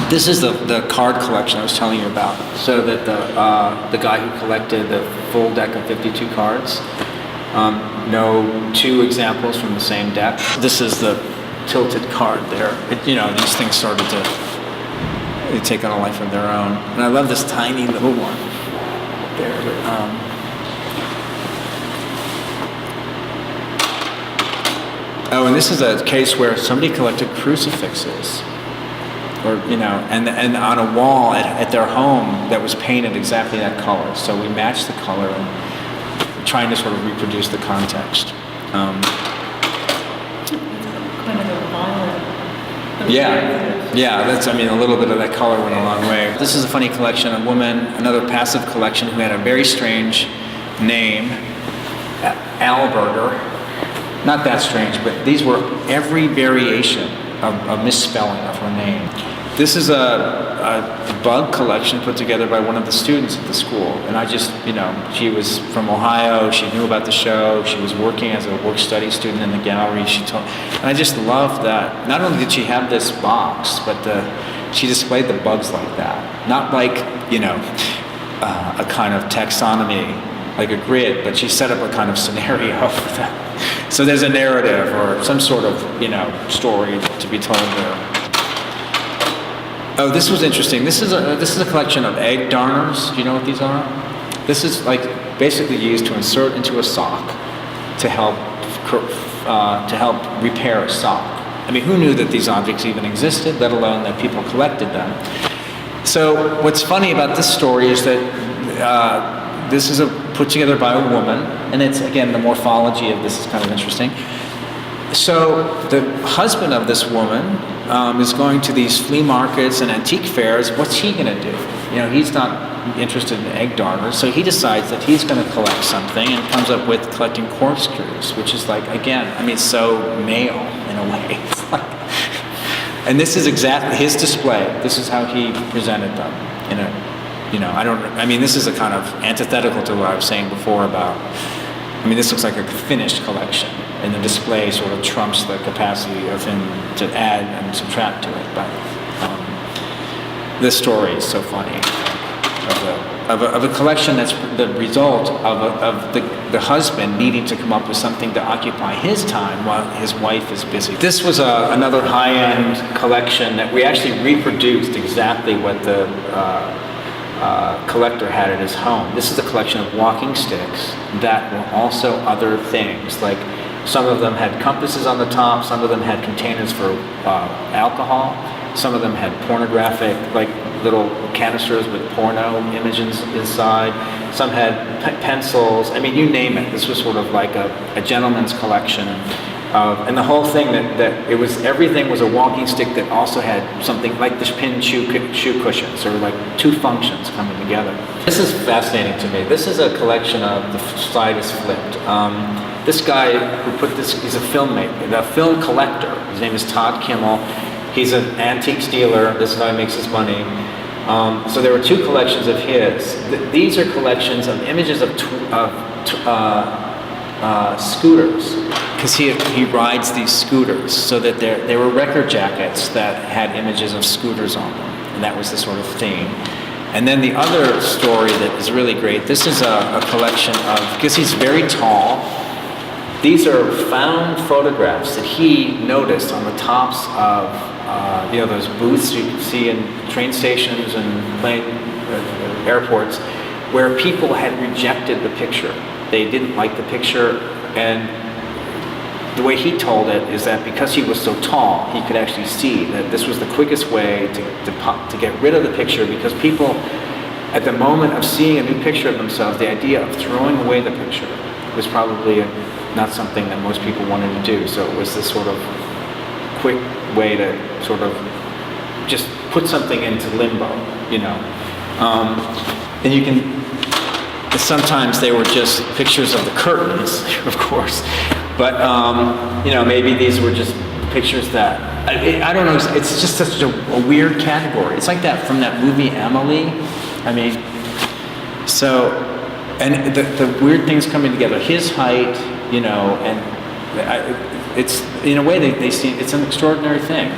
This is the card collection I was telling you about. So that the guy who collected the full deck of 52 cards, no two examples from the same deck. This is the tilted card there. These things started to take on a life of their own. And I love this tiny little one there. And this is a case where somebody collected crucifixes, and on a wall at their home that was painted exactly that color. So we matched the color and trying to sort of reproduce the context. Kind of a violent. Yeah. A little bit of that color went a long way. This is a funny collection. A woman, another passive collection, who had a very strange name, Alberger. Not that strange, but these were every variation of misspelling of her name. This is a bug collection put together by one of the students at the school. And I just, she was from Ohio, she knew about the show, she was working as a work-study student in the gallery, and I just loved that. Not only did she have this box, but she displayed the bugs like that. Not like, a kind of taxonomy, like a grid, but she set up a kind of scenario for them. So there's a narrative or some sort of, story to be told there. Oh, this was interesting. This is a collection of egg darners. Do you know what these are? This is basically used to insert into a sock to help repair a sock. I mean, who knew that these objects even existed, let alone that people collected them? So what's funny about this story is that this is put together by a woman, and it's, again, the morphology of this is kind of interesting. So the husband of this woman is going to these flea markets and antique fairs. What's he going to do? He's not interested in egg darners, so he decides that he's going to collect something and comes up with collecting corkscrews, which is so male in a way. And this is exactly his display. This is how he presented them. This is a kind of antithetical to what I was saying before about, this looks like a finished collection, and the display sort of trumps the capacity of him to add and subtract to it. But this story is so funny of a collection that's the result of the husband needing to come up with something to occupy his time while his wife is busy. This was another high-end collection that we actually reproduced exactly what the collector had at his home. This is a collection of walking sticks that were also other things. Like, some of them had compasses on the top, some of them had containers for alcohol, some of them had pornographic, little canisters with porno images inside, some had pencils, you name it. This was sort of like a gentleman's collection. And the whole thing that it was, everything was a walking stick that also had something like the pin shoe cushions, or like two functions coming together. This is fascinating to me. This is a collection of the side is flipped. This guy who put this, he's a filmmaker, a film collector. His name is Todd Kimmel. He's an antiques dealer. This is how he makes his money. So there were two collections of his. These are collections of images of scooters, because he rides these scooters, so that there were record jackets that had images of scooters on them, and that was the sort of theme. And then the other story that is really great, this is a collection of, because he's very tall, these are found photographs that he noticed on the tops of those booths you can see in train stations and plane airports, where people had rejected the picture. They didn't like the picture, and the way he told it is that because he was so tall, he could actually see that this was the quickest way to get rid of the picture, because people, at the moment of seeing a new picture of themselves, the idea of throwing away the picture was probably not something that most people wanted to do. So it was this sort of quick way to sort of just put something into limbo, and you can, sometimes they were just pictures of the curtains, of course, but maybe these were just pictures that, I don't know, it's just such a weird category. It's like that from that movie Emily. And the weird things coming together, his height, and it's, in a way, they see, it's an extraordinary thing.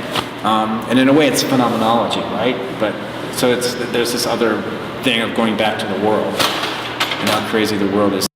And in a way, it's phenomenology, right? But so there's this other thing of going back to the world and how crazy the world is